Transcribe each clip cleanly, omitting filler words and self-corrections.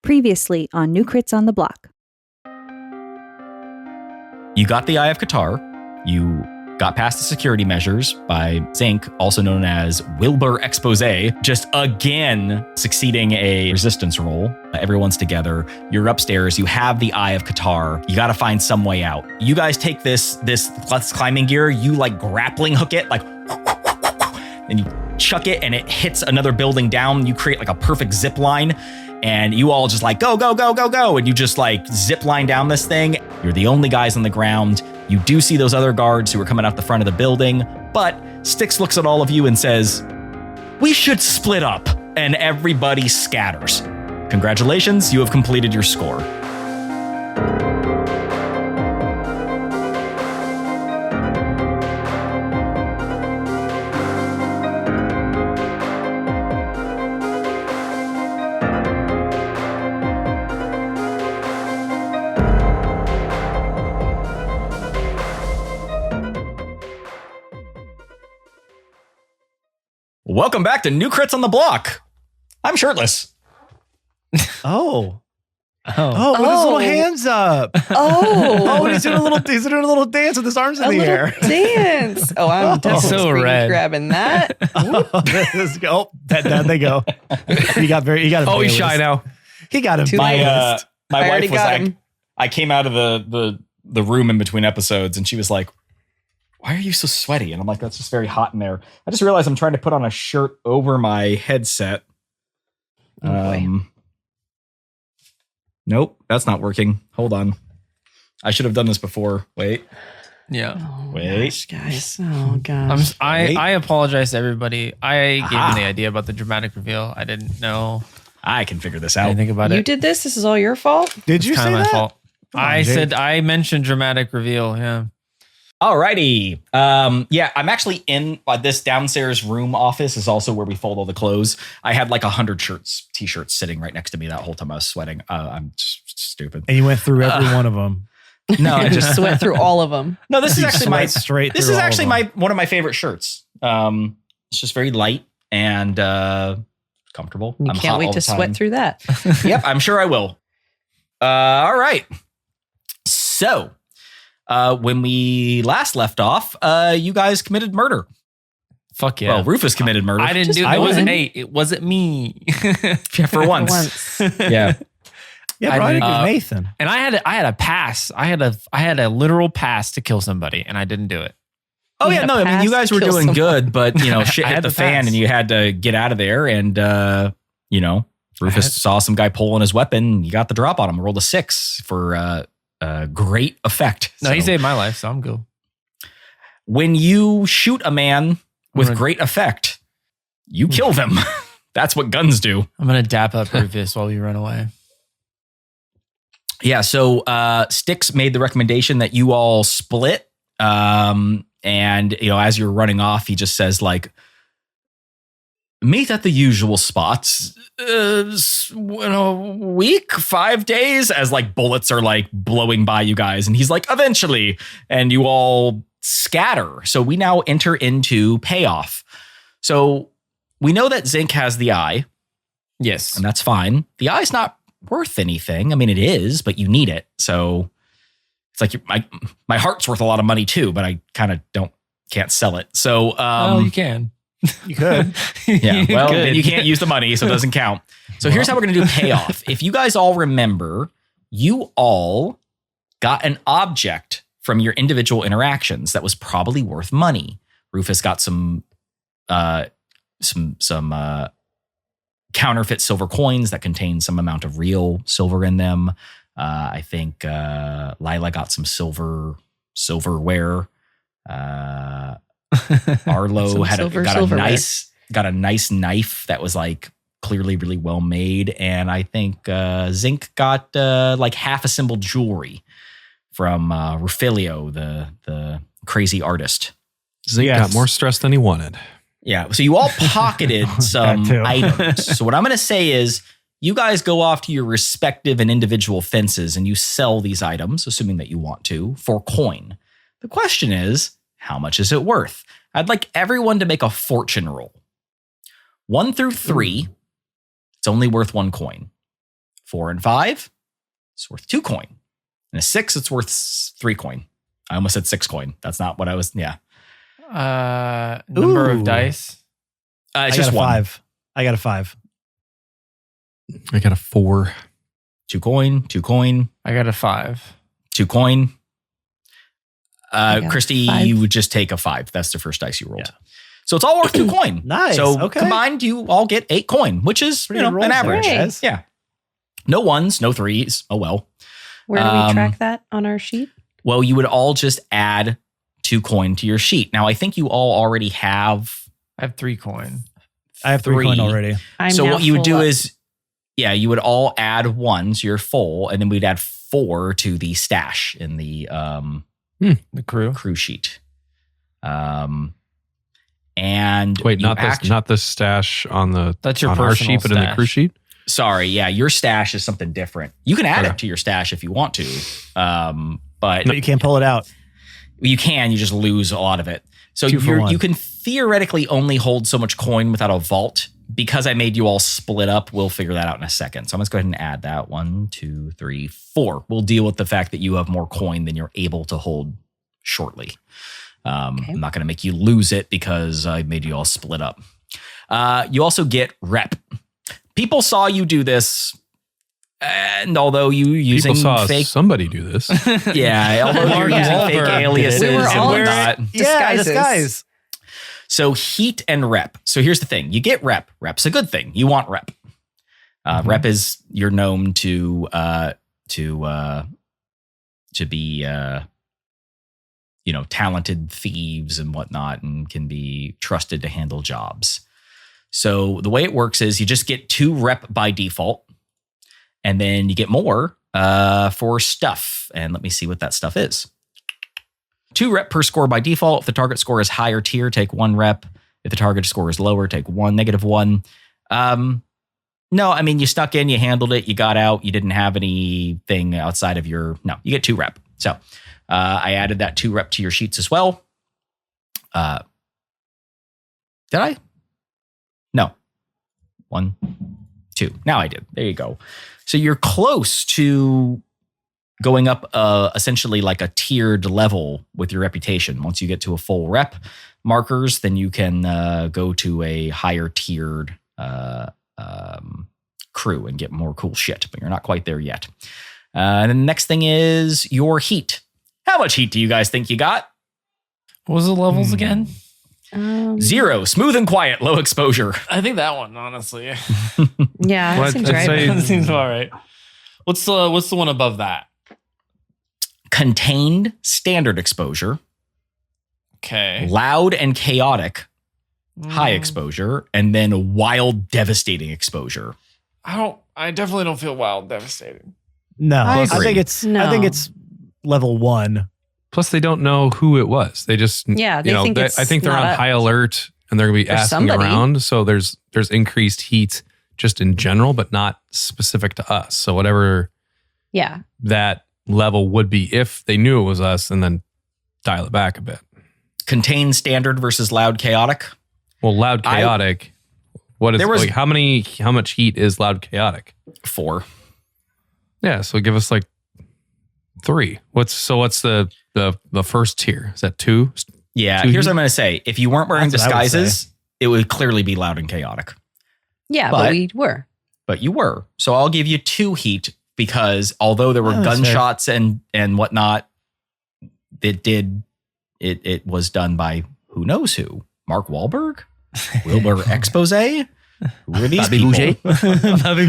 Previously on New Crits on the Block. You got the Eye of Qatar. You got past the security measures by Zinc, also known as Wilbur Expose, just again succeeding a resistance roll. Everyone's together. You're upstairs. You have the Eye of Qatar. You got to find some way out. You guys take this climbing gear. You like grappling hook it, like, and you chuck it, and it hits another building down. You create like a perfect zip line. And you all just like, go, go, go, go, go. And you just like zip line down this thing. You're the only guys on the ground. You do see those other guards who are coming out the front of the building. But Styx looks at all of you and says, we should split up. And everybody scatters. Congratulations, you have completed your score. Welcome back to New Crits on the Block. I'm shirtless. Oh, with his little hands up. Oh, He's doing a little dance with his arms in the air. Dance. Oh, I'm definitely so red. grabbing that. There they go. He got him. Oh, he's shy now. He got him. My wife was like, him. I came out of the room in between episodes and she was like, why are you so sweaty? And I'm like, that's just very hot in there. I just realized I'm trying to put on a shirt over my headset. Oh, boy. Nope, that's not working. Hold on. I should have done this before. Wait. Yeah. Oh, Wait. gosh, guys. Oh, gosh. I apologize to everybody. I gave him the idea about the dramatic reveal. I didn't know. I can figure this I out. didn't think about You it. did this? This is all your fault? Did you It's say kind of my that? fault. Come on, I Jake. said I mentioned dramatic reveal. Yeah. Alrighty. Yeah, I'm actually in this downstairs room office is also where we fold all the clothes. I had like 100 t-shirts sitting right next to me that whole time I was sweating. I'm just stupid. And you went through every one of them. No, I Just sweat through all of them. No, this is You actually sweat straight this through is all of actually them. one of my favorite shirts. It's just very light and comfortable. You I'm can't hot wait all to the time. sweat through that. Yep, I'm sure I will. All right. So, when we last left off, you guys committed murder. Fuck yeah. Well, Rufus committed murder. I didn't do it. I It wasn't won. me. It wasn't me. Yeah, for once. Yeah. Yeah, I bro, I did, think it was Nathan. And I had a pass. I had a literal pass to kill somebody, and I didn't do it. Oh, You yeah, had no, a I mean, you pass guys to were kill doing someone. good, but, shit I hit had the the fan pass. and you had to get out of there. And, Rufus saw some guy pulling his weapon. You got the drop on him. Rolled a 6 for great effect. No, he So, saved my life, so I'm good. when you shoot a man with Right. great effect, you kill them. That's what guns do. I'm gonna dap up Rufus while we run away. Yeah, so Styx made the recommendation that you all split. And, as you're running off, he just says, like, meet at the usual spots in a week, 5 days, as like bullets are like blowing by you guys. And he's like, eventually. And you all scatter. So we now enter into payoff. So we know that Zinc has the eye, Yes. and that's fine. The eye's not worth anything. I mean, it is, but you need it. So it's like my heart's worth a lot of money too, but I kind of can't sell it. So Well, you can. You could. yeah, well, could. then you can't use the money, so it doesn't count. So here's how we're going to do payoff. If you guys all remember, you all got an object from your individual interactions that was probably worth money. Rufus got some counterfeit silver coins that contain some amount of real silver in them. I think Lila got some silverware. Arlo Some had silverware. got a nice knife that was like clearly really well made, and I think Zinc got like half assembled jewelry from Rufilio, the crazy artist. Zink got more stress than he wanted. Yeah, so you all pocketed some That too. items. So what I'm going to say is, you guys go off to your respective and individual fences and you sell these items, assuming that you want to, for coin. The question is, how much is it worth? I'd like everyone to make a fortune roll. 1 through 3, it's only worth 1 coin. 4 and 5, it's worth 2 coin. And a 6, it's worth 3 coin. I almost said 6 coin. That's not what I was. Yeah. Number of dice. It's just 1. 5. I got a 5. I got a 4. 2 coin, 2 coin, I got a 5. 2 coin. got Christy, 5. you would just take a 5. That's the first dice you rolled. Yeah. So it's all worth 2 coin. Nice. So Okay. combined, you all get 8 coin, which is Pretty good rolls an there, average. guys. Yeah. No 1s, no 3s. Oh well. Where do we track that on our sheet? Well, you would all just add 2 coin to your sheet. Now, I think you all already have I have 3 coin. I have 3 coin already. So now what you would full do up. is, you would all add 1, so you're full, and then we'd add 4 to the stash in the The crew. crew sheet. And Wait, you not the stash on the That's your on our personal sheet, but in the stash. crew sheet. Sorry, your stash is something different. You can add Okay. it to your stash if you want to, but But you can't pull it out. you can. You just lose a lot of it. So 2 for 1. you can theoretically only hold so much coin without a vault. Because I made you all split up, we'll figure that out in a second. So I'm going to go ahead and add that. 1, 2, 3, 4. We'll deal with the fact that you have more coin than you're able to hold shortly. I'm not going to make you lose it because I made you all split up. You also get rep. People saw you do this, and although you using People saw fake, somebody do this. although you're using fake aliases We were and all whatnot. Disguises. Disguise. So heat and rep. So here's the thing: you get rep. Rep's a good thing. You want rep. Rep is you're known to be talented thieves and whatnot, and can be trusted to handle jobs. So the way it works is you just get 2 rep by default, and then you get more for stuff. And let me see what that stuff is. 2 rep per score by default. If the target score is higher tier, take 1 rep. If the target score is lower, take -1. No, I mean, you snuck in, you handled it, you got out, you didn't have anything outside of you get 2 rep. So I added that 2 rep to your sheets as well. Did I? No. 1, 2. Now I did. There you go. So you're close to going up essentially like a tiered level with your reputation. Once you get to a full rep markers, then you can go to a higher tiered crew and get more cool shit, but you're not quite there yet. And then the next thing is your heat. How much heat do you guys think you got? What was the levels again? 0, smooth and quiet, low exposure. I think that one, honestly. Yeah, that seems right. That seems about right. What's the one above that? Contained, standard exposure. Okay. Loud and chaotic, high exposure, and then wild, devastating exposure. I definitely don't feel wild devastating. No, I I think it's level 1. Plus, they don't know who it was. They just Yeah, they think it's I think they're not on us. high alert and they're going to be Or asking somebody. around. So there's increased heat just in general, but not specific to us. So whatever Yeah. that level would be if they knew it was us, and then dial it back a bit. Contained, standard versus loud, chaotic. Well, loud chaotic. What is how much heat is loud chaotic? 4. Yeah, so give us like 3. What's the first tier? Is that 2? Yeah, 2 here's heat? what I'm going to say. If you weren't wearing That's what I would disguises, it would clearly be loud and chaotic. Yeah, But- but we were. But you were. So I'll give you 2 heat because although there were Oh, that's gunshots and whatnot, it was done by who knows who. Mark Wahlberg? Wilbur Expose? Who are these Bobby people? Boucher. Bobby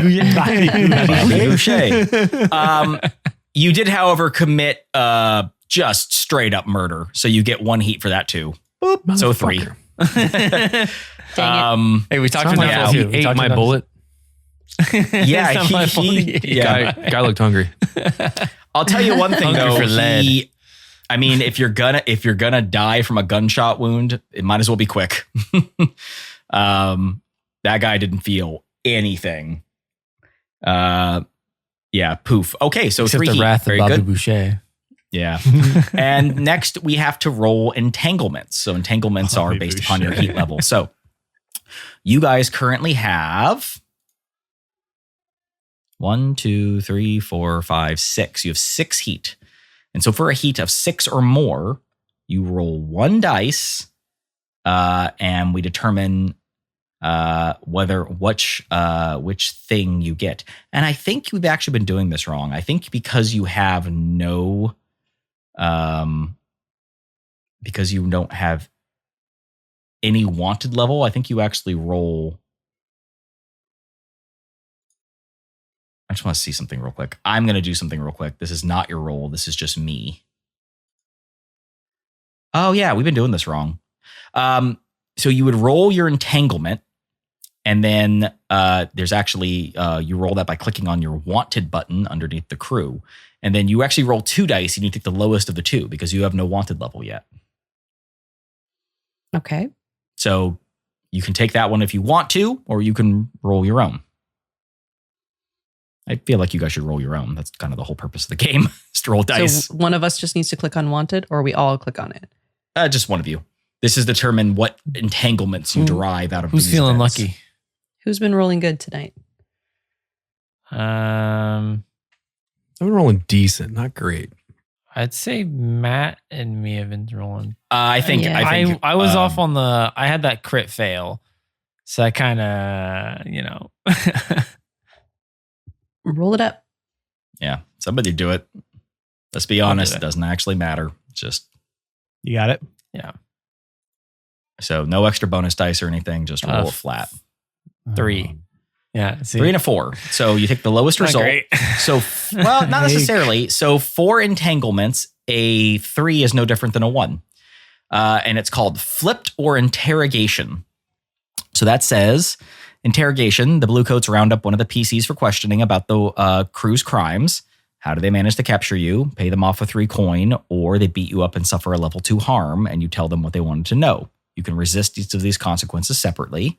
Boucher. You did, however, commit just straight up murder. So you get 1 heat for that too. Boop. So 3. Hey, we talked It's not my about fault. He ate my bullet. Yeah, It's not my fault. Guy looked hungry. I'll tell you one thing Hungry though. for lead. I mean, if you're gonna die from a gunshot wound, it might as well be quick. That guy didn't feel anything. Yeah, poof. Okay, so Except 3 the heat. wrath of Very Bobby good. Boucher. Yeah. And next we have to roll entanglements. So entanglements are Bobby based upon your Boucher. heat level. So you guys currently have 1, 2, 3, 4, 5, 6. You have 6 heat. And so for a heat of 6 or more, you roll 1 dice, and we determine which thing you get. And I think we've actually been doing this wrong. I think because you have because you don't have any wanted level, I think you actually roll. I just want to see something real quick. I'm going to do something real quick. This is not your roll. This is just me. Oh, yeah, we've been doing this wrong. So you would roll your entanglement, and then there's actually, you roll that by clicking on your wanted button underneath the crew. And then you actually roll 2 dice, and you take the lowest of the 2 because you have no wanted level yet. Okay. So you can take that one if you want to, or you can roll your own. I feel like you guys should roll your own. That's kind of the whole purpose of the game, is to roll dice. So one of us just needs to click on wanted, or we all click on it? Just one of you. This is determine what entanglements you derive out of Who's these feeling events. lucky? Who's been rolling good tonight? I've been rolling decent, not great. I'd say Matt and me have been rolling. I think I was off on the. I had that crit fail, so I kind of Roll it up. Yeah, somebody do it. Let's be honest, it doesn't actually matter. Just You got it? Yeah. So no extra bonus dice or anything, just roll it flat. 3. Yeah. See? 3 and a 4. So you take the lowest Not result. great. So, well, not necessarily. So for entanglements, a 3 is no different than a 1. And it's called flipped or interrogation. So that says, interrogation, the Bluecoats round up one of the PCs for questioning about the crew's crimes. How do they manage to capture you? Pay them off with 3 coin, or they beat you up and suffer a level 2 harm, and you tell them what they wanted to know. You can resist each of these consequences separately.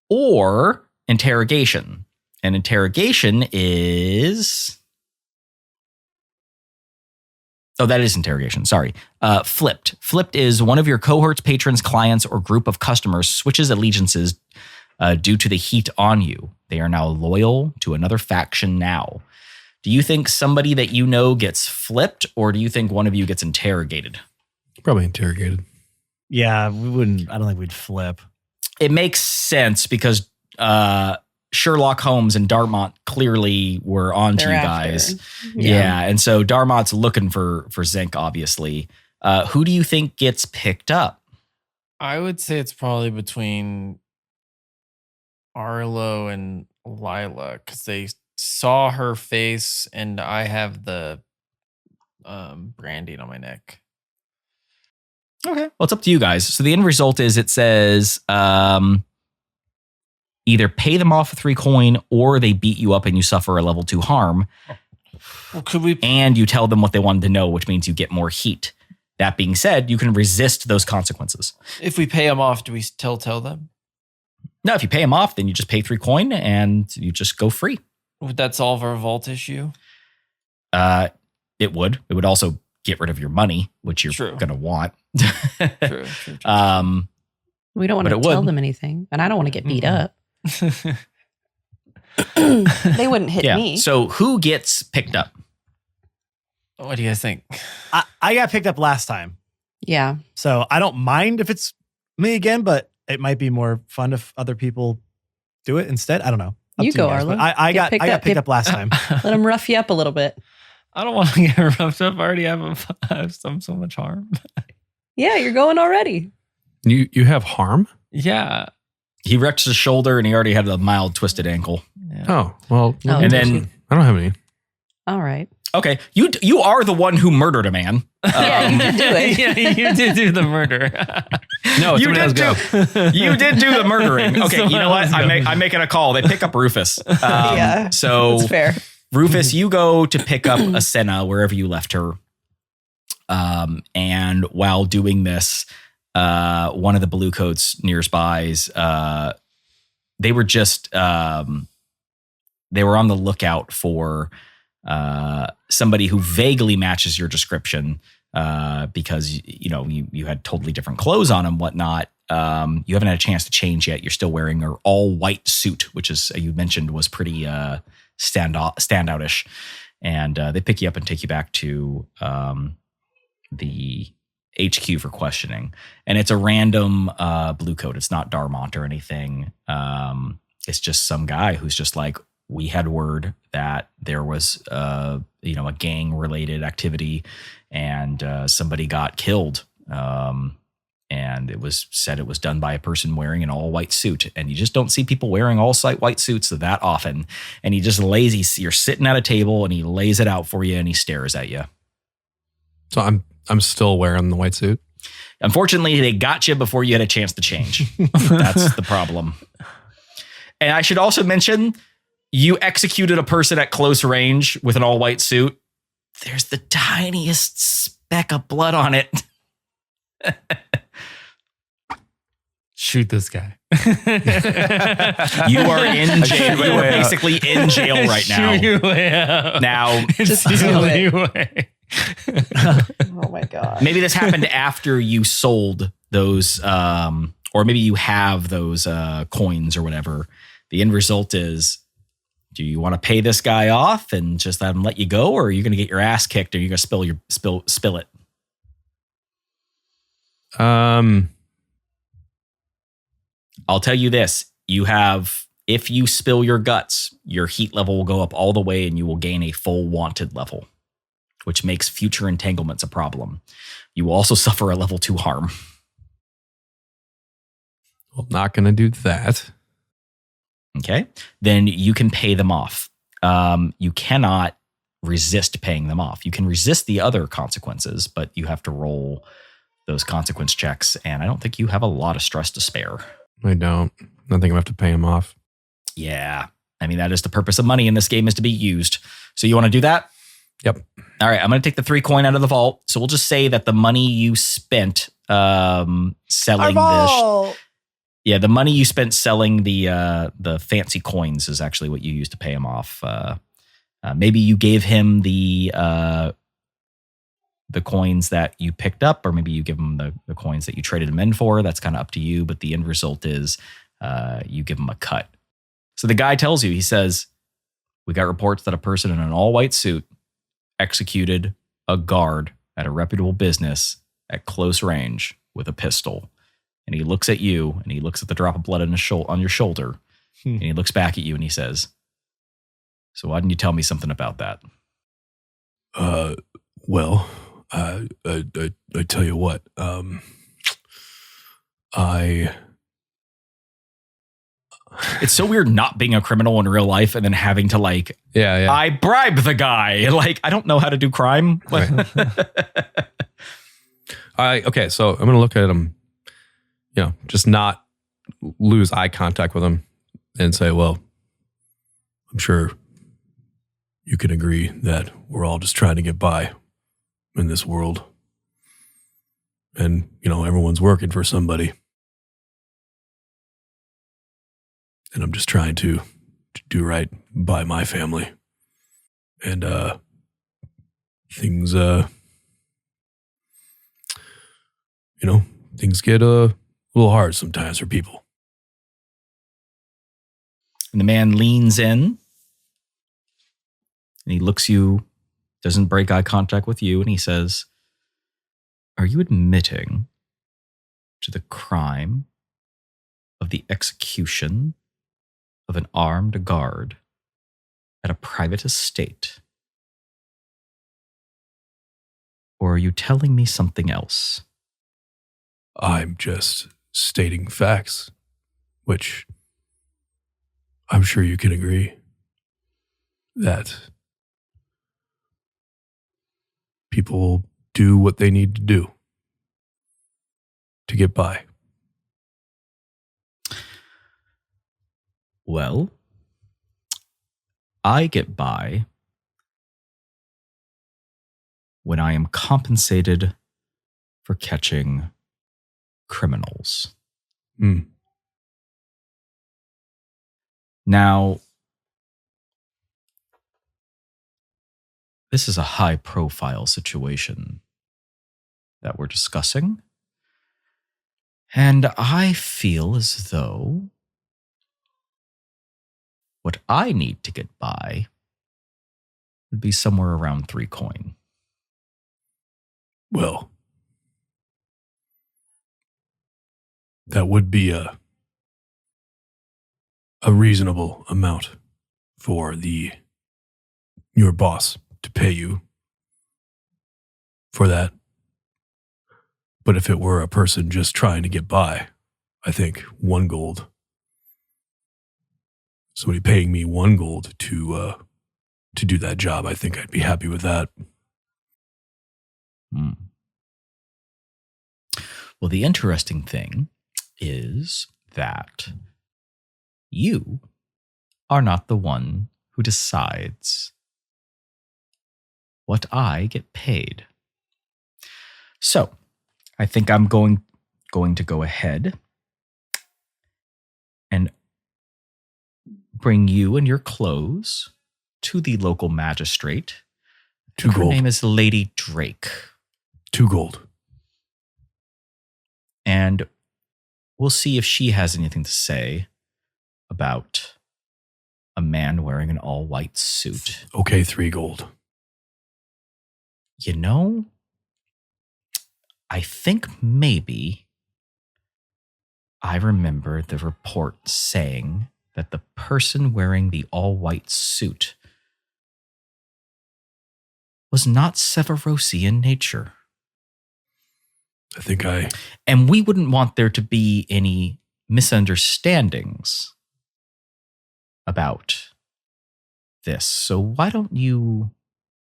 Or interrogation. And interrogation is... Oh, that is interrogation. Sorry. Flipped. Flipped is one of your cohorts, patrons, clients, or group of customers switches allegiances due to the heat on you. They are now loyal to another faction now. Do you think somebody that you know gets flipped, or do you think one of you gets interrogated? Probably interrogated. Yeah, we wouldn't. I don't think we'd flip. It makes sense because Sherlock Holmes and Dartmouth clearly were onto you guys. Yeah. And so Dartmouth's looking for Zinc, obviously. Who do you think gets picked up? I would say it's probably between Arlo and Lila, because they saw her face and I have the branding on my neck. Okay. Well, it's up to you guys. So the end result is it says either pay them off with 3 coin, or they beat you up and you suffer a level 2 harm. Well, could we? And you tell them what they wanted to know, which means you get more heat. That being said, you can resist those consequences. If we pay them off, do we still tell them? No, if you pay them off, then you just pay 3 coin and you just go free. Would that solve our vault issue? It would. It would also get rid of your money, which you're going to want. True. We don't want to tell them anything, and I don't want to get beat up. They wouldn't hit me. So who gets picked up? What do you guys think? I got picked up last time. Yeah. So I don't mind if it's me again, but it might be more fun if other people do it instead. I don't know. You go, Arlo. I got picked up last time. Let them rough you up a little bit. I don't want to get roughed up. I already have so much harm. Yeah, you're going already. You have harm? Yeah. He wrecked his shoulder and he already had a mild twisted ankle. Yeah. Oh, well. And then I don't have any. All right. Okay, you are the one who murdered a man. Yeah, you did do it. Yeah, you did do the murder. No, you did you did do the murdering. Okay, you know what? Someone else go. I'm making a call. They pick up Rufus. Yeah, so that's fair. Rufus, you go to pick up Asena wherever you left her. And while doing this, one of the Bluecoats nearby's, they were just they were on the lookout for somebody who vaguely matches your description, because you had totally different clothes on and whatnot. You haven't had a chance to change yet. You're still wearing your all white suit, which is, you mentioned, was pretty standoutish. And they pick you up and take you back to the HQ for questioning. And it's a random blue coat. It's not Darmont or anything. It's just some guy who's just like, we had word that there was a gang related activity and somebody got killed. And it was said it was done by a person wearing an all white suit. And you just don't see people wearing all white suits that often. And he just you're sitting at a table and he lays it out for you and he stares at you. So I'm still wearing the white suit. Unfortunately, they got you before you had a chance to change. That's the problem. And I should also mention, you executed a person at close range with an all white suit. There's the tiniest speck of blood on it. Shoot this guy. You are in jail. You are basically in jail right now. Shoot your way out. Now, Just It's the do only it. way. Oh my God. maybe this happened after you sold those, or maybe you have those coins or whatever. The end result is, do you want to pay this guy off and just let him let you go, or are you going to get your ass kicked, or are you going to spill it? I'll tell you this. If you spill your guts, your heat level will go up all the way and you will gain a full wanted level, which makes future entanglements a problem. You will also suffer a level 2 harm. Well, not going to do that. Okay. Then you can pay them off. You cannot resist paying them off. You can resist the other consequences, but you have to roll those consequence checks. And I don't think you have a lot of stress to spare. I don't. I think I'm going to have to pay him off. Yeah. I mean, that is the purpose of money in this game, is to be used. So you want to do that? Yep. All right. I'm going to take the 3 coin out of the vault. So we'll just say that the money you spent selling this. Yeah, the money you spent selling the fancy coins is actually what you used to pay him off. Maybe you gave him the coins that you picked up, or maybe you give him the coins that you traded him in for. That's kind of up to you. But the end result is you give him a cut. So the guy tells you, he says, we got reports that a person in an all white suit executed a guard at a reputable business at close range with a pistol. And he looks at you and he looks at the drop of blood on your shoulder. And he looks back at you and he says, so why didn't you tell me something about that? Well, I tell you what, It's so weird not being a criminal in real life and then having to yeah. I bribed the guy. I don't know how to do crime. Okay, so I'm going to look at him, just not lose eye contact with him and say, well, I'm sure you can agree that we're all just trying to get by in this world. And, everyone's working for somebody. And I'm just trying to do right by my family. And things, things get a little hard sometimes for people. And the man leans in and he looks you, doesn't break eye contact with you, and he says, are you admitting to the crime of the execution of an armed guard at a private estate? Or are you telling me something else? I'm just stating facts, which I'm sure you can agree that people do what they need to do to get by. Well, I get by when I am compensated for catching criminals. Now, this is a high-profile situation that we're discussing, and I feel as though, What I need to get by would be somewhere around 3 coin. Well, that would be a reasonable amount for your boss to pay you for that. But if it were a person just trying to get by, I think 1 gold. Somebody paying me 1 gold to do that job, I think I'd be happy with that. Well, the interesting thing is that you are not the one who decides what I get paid. So, I think I'm going to go ahead and bring you and your clothes to the local magistrate. 2 Her gold. name is Lady Drake. 2 gold. And we'll see if she has anything to say about a man wearing an all-white suit. Okay, 3 gold. You know, I think maybe I remember the report saying that the person wearing the all-white suit was not Severosi in nature. I think And we wouldn't want there to be any misunderstandings about this. So why don't you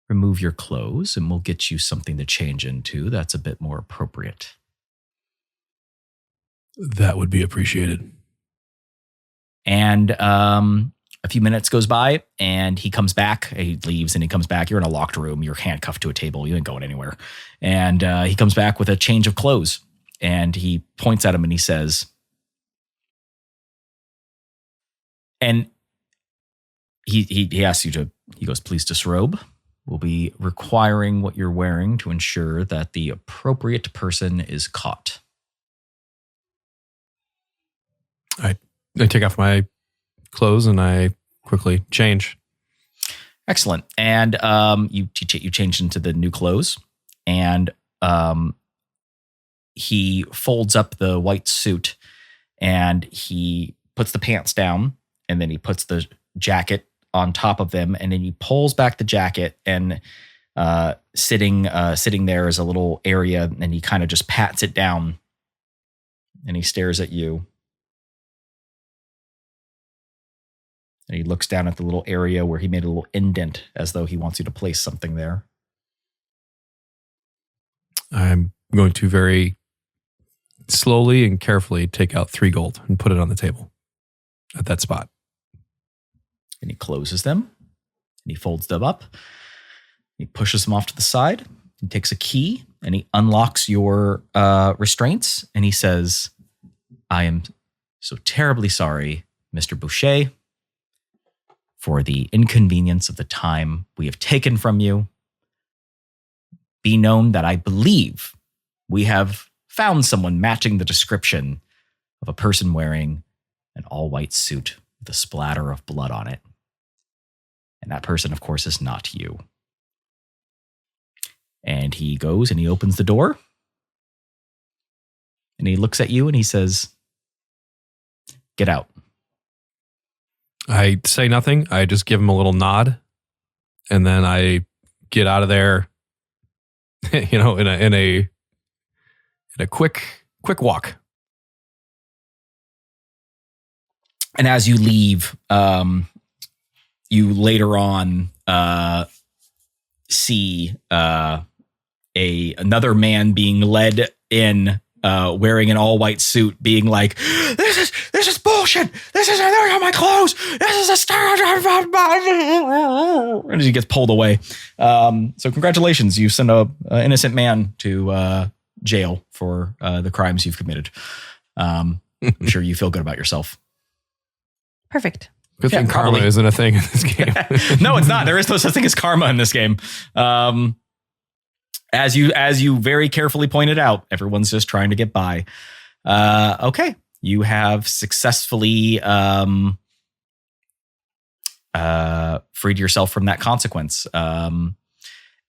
remove your clothes and we'll get you something to change into that's a bit more appropriate. that would be appreciated. And a few minutes goes by and he comes back. He leaves and he comes back. You're in a locked room. You're handcuffed to a table. You ain't going anywhere. And he comes back with a change of clothes and he points at him and he says, and he asks you to, he goes, please disrobe. We'll be requiring what you're wearing to ensure that the appropriate person is caught. I take off my clothes and I quickly change. Excellent. And you change into the new clothes, and he folds up the white suit and he puts the pants down, and then he puts the jacket on top of them, and then he pulls back the jacket, and sitting there is a little area, and he kind of just pats it down, and he stares at you. And he looks down at the little area where he made a little indent as though he wants you to place something there. I'm going to very slowly and carefully take out 3 gold and put it on the table at that spot. And he closes them and he folds them up. He pushes them off to the side. He takes a key and he unlocks your restraints. And he says, I am so terribly sorry, Mr. Boucher, for the inconvenience of the time we have taken from you. Be known that I believe we have found someone matching the description of a person wearing an all-white suit with a splatter of blood on it. And that person, of course, is not you. And he goes and he opens the door. And he looks at you and he says, get out. I say nothing. I just give him a little nod, and then I get out of there. In a quick walk. And as you leave, you later on see another man being led in, wearing an all-white suit, being like, This is bullshit. This is my clothes. This is a star. And he gets pulled away. So congratulations, you sent a innocent man to jail for the crimes you've committed. I'm sure you feel good about yourself. Perfect. Good thing karma probably isn't a thing in this game. No, it's not. There is no such thing as karma in this game. As you very carefully pointed out, everyone's just trying to get by. Okay. You have successfully freed yourself from that consequence.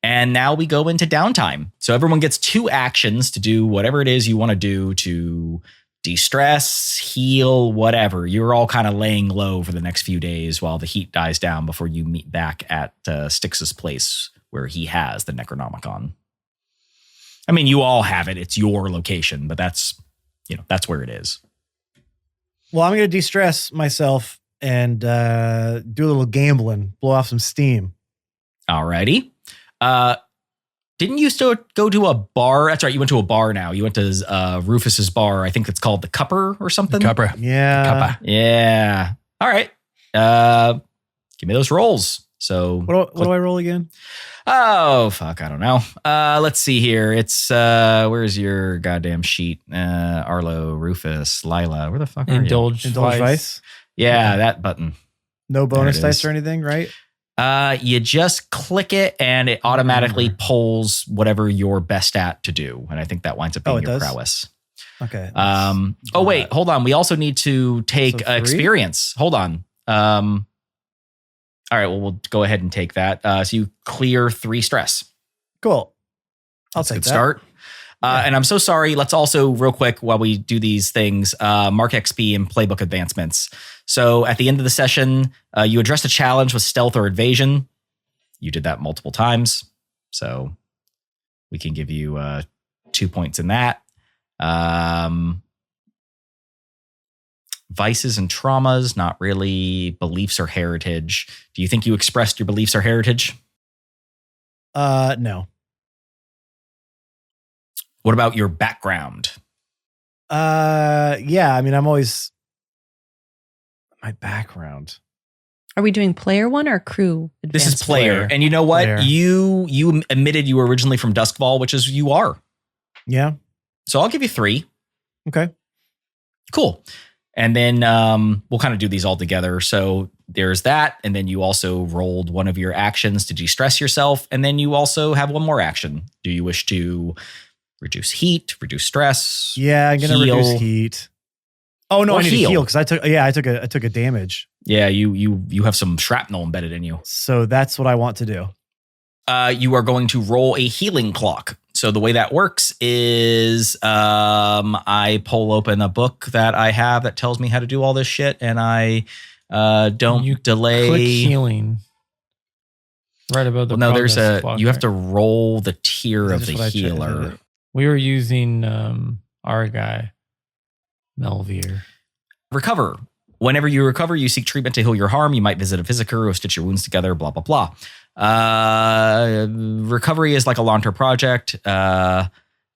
And now we go into downtime. So everyone gets 2 actions to do whatever it is you want to do to de-stress, heal, whatever. You're all kind of laying low for the next few days while the heat dies down before you meet back at Styx's place where he has the Necronomicon. I mean, you all have it. It's your location, but that's where it is. Well, I'm going to de-stress myself and do a little gambling, blow off some steam. Alrighty. Didn't you still go to a bar? That's right. You went to a bar now. You went to Rufus's bar. I think it's called the Cupper or something. Cupper. Yeah. Cuppa. Yeah. All right. Give me those rolls. So What do I roll again? Oh, fuck. I don't know. Let's see here. It's where's your goddamn sheet? Arlo, Rufus, Lila. Where the fuck are you? Indulge Vice. Yeah, that button. No bonus There it dice is. or anything, right? You just click it and it automatically pulls whatever you're best at to do. And I think that winds up being it your does? prowess. Okay. Oh, wait, hold on. We also need to take So 3? experience. Hold on. All right, well, we'll go ahead and take that. So you clear 3 stress. Cool. I'll That's a take good that. start. And I'm so sorry. Let's also, real quick, while we do these things, mark XP and playbook advancements. So at the end of the session, you addressed a challenge with stealth or evasion. You did that multiple times. So we can give you 2 points in that. Vices and traumas, not really. Beliefs or heritage. Do you think you expressed your beliefs or heritage? No. What about your background? Yeah. I mean, I'm always my background. Are we doing player one or crew? This is advanced? player. And you know what? Player. You admitted you were originally from Duskfall, which is you are. Yeah. So I'll give you 3. Okay. Cool. And then we'll kind of do these all together. So there's that. And then you also rolled one of your actions to de-stress yourself. And then you also have one more action. Do you wish to reduce heat, reduce stress? Yeah, I'm gonna heal? reduce heat. Oh no, Or I need heal. to heal because I took a damage. Yeah, you have some shrapnel embedded in you. So that's what I want to do. You are going to roll a healing clock. So the way that works is I pull open a book that I have that tells me how to do all this shit, and I don't delay. Click healing. Right above the. Well, no, there's progress block, you have right? to roll the tier Is of this the what I checked? healer. We were using our guy, Melvier. Recover. Whenever you recover, you seek treatment to heal your harm. You might visit a physician or stitch your wounds together, blah, blah, blah. Recovery is like a long-term project.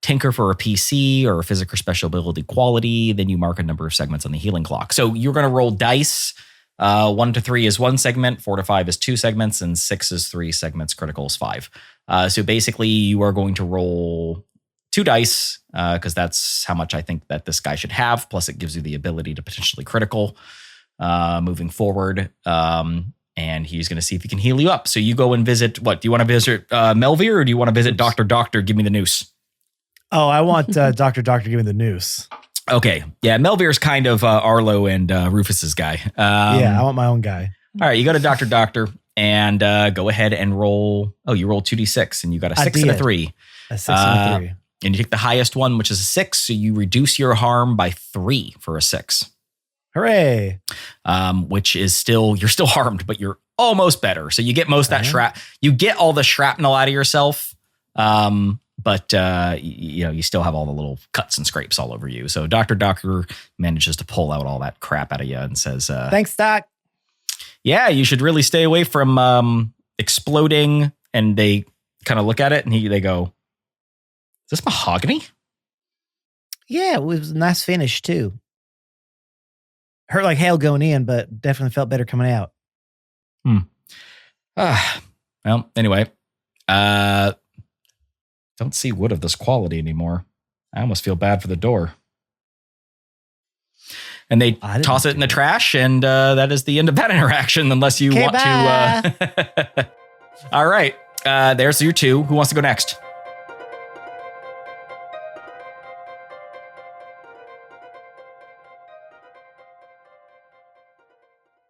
Tinker for a PC or a physic or special ability quality. Then you mark a number of segments on the healing clock. So you're going to roll dice. 1 to 3 is 1 segment, 4 to 5 is 2 segments, and 6 is 3 segments. Critical is 5. So basically, you are going to roll 2 dice because that's how much I think that this guy should have. Plus, it gives you the ability to potentially critical moving forward. And he's going to see if he can heal you up. So you go and visit. What do you want to visit, Melvier, or do you want to visit Doctor? Give me the noose. Oh, I want Doctor. Give me the noose. Okay, yeah, Melvier's kind of Arlo and Rufus's guy. Yeah, I want my own guy. All right, you go to Doctor, and go ahead and roll. Oh, you rolled 2d6, and you got a 6 and a did. 3. A 6 and a 3. And you take the highest one, which is a 6. So you reduce your harm by 3 for a 6. Hooray! Which is still, you're still harmed, but you're almost better. So you get most of that you get all the shrapnel out of yourself. But you still have all the little cuts and scrapes all over you. So Doctor manages to pull out all that crap out of you and says, Thanks, Doc. yeah, you should really stay away from exploding. And they kind of look at it and they go, is this mahogany? Yeah, it was a nice finish too. Hurt like hell going in, but definitely felt better coming out. Well, anyway, don't see wood of this quality anymore. I almost feel bad for the door. And they toss it in the trash, and that is the end of that interaction, unless you want to. All right, there's your 2. Who wants to go next?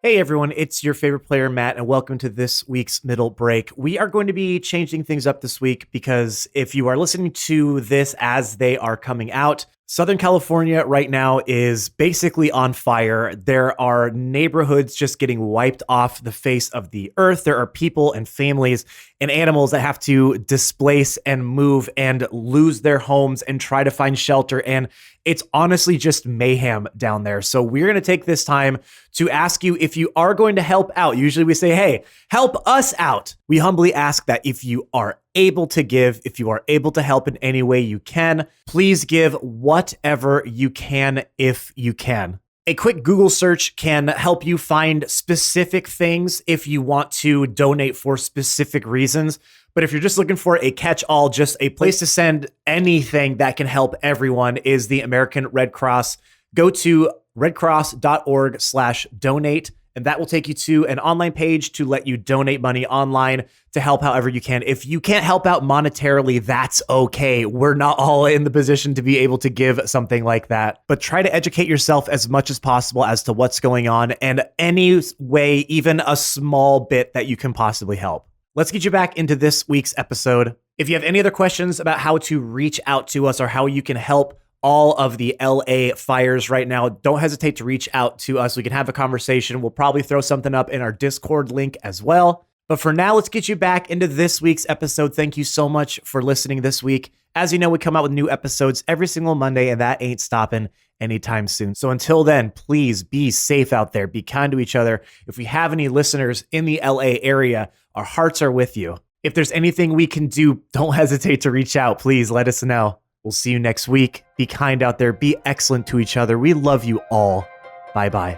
Hey everyone, it's your favorite player, Matt, and welcome to this week's Middle Break. We are going to be changing things up this week because if you are listening to this as they are coming out, Southern California right now is basically on fire. There are neighborhoods just getting wiped off the face of the earth. There are people and families and animals that have to displace and move and lose their homes and try to find shelter. And it's honestly just mayhem down there. So we're going to take this time to ask you if you are going to help out. Usually we say, hey, help us out. We humbly ask that if you are able to give, if you are able to help in any way you can, please give whatever you can if you can. A quick Google search can help you find specific things if you want to donate for specific reasons. But if you're just looking for a catch-all, just a place to send anything that can help everyone is the American Red Cross. Go to redcross.org/donate, and that will take you to an online page to let you donate money online to help however you can. If you can't help out monetarily, that's okay. We're not all in the position to be able to give something like that. But try to educate yourself as much as possible as to what's going on and any way, even a small bit that you can possibly help. Let's get you back into this week's episode. If you have any other questions about how to reach out to us or how you can help all of the LA fires right now, don't hesitate to reach out to us. We can have a conversation. We'll probably throw something up in our Discord link as well. But for now, let's get you back into this week's episode. Thank you so much for listening this week. As you know, we come out with new episodes every single Monday, and that ain't stopping anytime soon. So until then, please be safe out there. Be kind to each other. If we have any listeners in the LA area, our hearts are with you. If there's anything we can do, don't hesitate to reach out. Please let us know. We'll see you next week. Be kind out there. Be excellent to each other. We love you all. Bye-bye.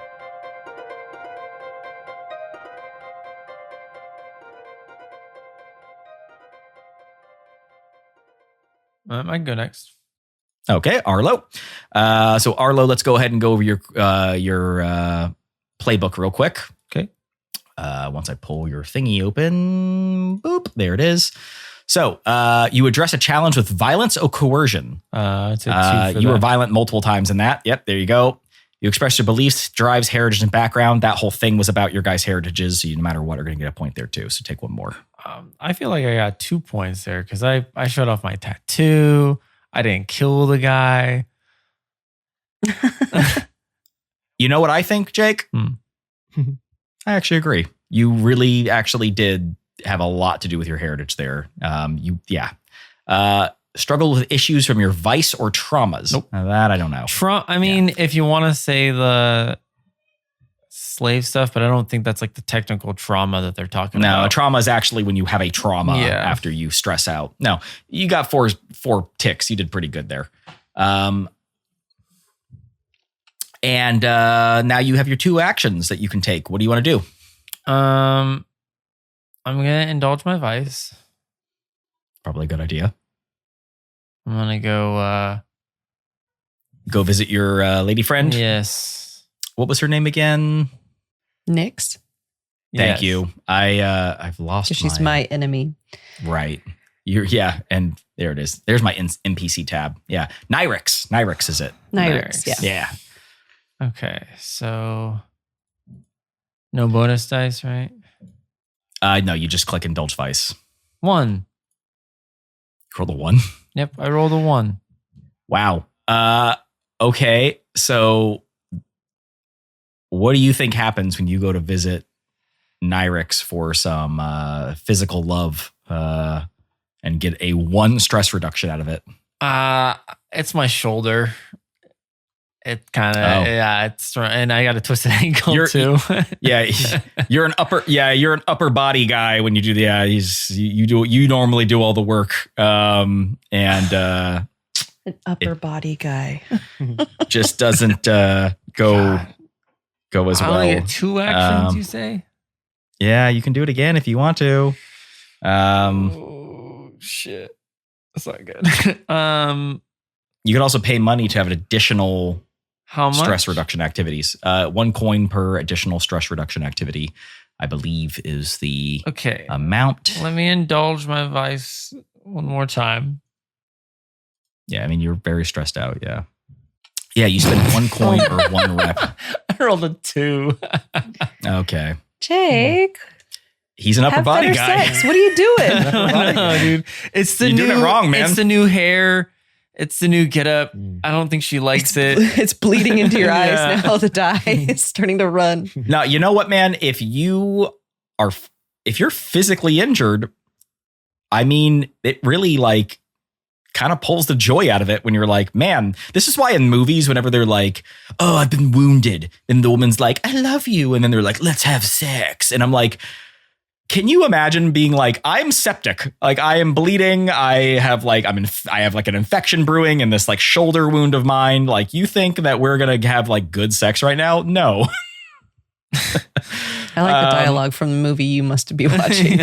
I can go next. Okay, Arlo. So Arlo, let's go ahead and go over your playbook real quick. Okay. Once I pull your thingy open, boop, there it is. So you address a challenge with violence or coercion. You were violent multiple times in that. Yep, there you go. You express your beliefs, drives, heritage, and background. That whole thing was about your guys' heritages. So you, no matter what, are going to get a point there too. So take one more. I feel like I got 2 points there because I showed off my tattoo. I didn't kill the guy. You know what I think, Jake? I actually agree. You really actually did have a lot to do with your heritage there. Struggle with issues from your vice or traumas. Nope. Now that I don't know. If you want to say the slave stuff, but I don't think that's like the technical trauma that they're talking about. No, a trauma is actually when you have a trauma after you stress out. No, you got four ticks. You did pretty good there. And now you have your 2 actions that you can take. What do you want to do? I'm going to indulge my vice. Probably a good idea. I'm going to go visit your lady friend. Yes. What was her name again? Nyx. Thank you. I've lost. She's my enemy. Right. And there it is. There's my NPC tab. Yeah. Nyrix. Nyrix is it? Nyrix. Yeah. Okay. So no bonus dice, right? No, you just click indulge vice. 1. Roll the 1. Yep, I rolled a 1. Wow. Okay. So what do you think happens when you go to visit Nyrix for some physical love and get a 1 stress reduction out of it? It's my shoulder. It kind of, and I got a twisted ankle too. You're an upper body guy when you do you normally do all the work. An upper body guy. Just doesn't go as well. I only get 2 actions, you say? Yeah, you can do it again if you want to. Oh shit. That's not good. You could also pay money to have an additional how much? Stress reduction activities. 1 coin per additional stress reduction activity, I believe, is the amount. Let me indulge my vice one more time. Yeah, I mean, you're very stressed out. Yeah. Yeah, you spend 1 coin or 1 rep. I rolled a 2. Okay. Jake, He's an upper have body better guy. sex. What are you doing? No, dude. It's the You're new. doing it wrong, man. It's the new hair. It's the new getup. I don't think she likes it. It's bleeding into your Yeah. eyes now. The dye is starting to run. Now, you know what, man? If you're physically injured, I mean, it really like kind of pulls the joy out of it when you're like, man, this is why in movies, whenever they're like, oh, I've been wounded, and the woman's like, I love you. And then they're like, let's have sex. And I'm like, can you imagine being like, I'm septic, like I am bleeding. I have like an infection brewing in this like shoulder wound of mine. Like, you think that we're going to have like good sex right now? No. I like the dialogue from the movie you must be watching.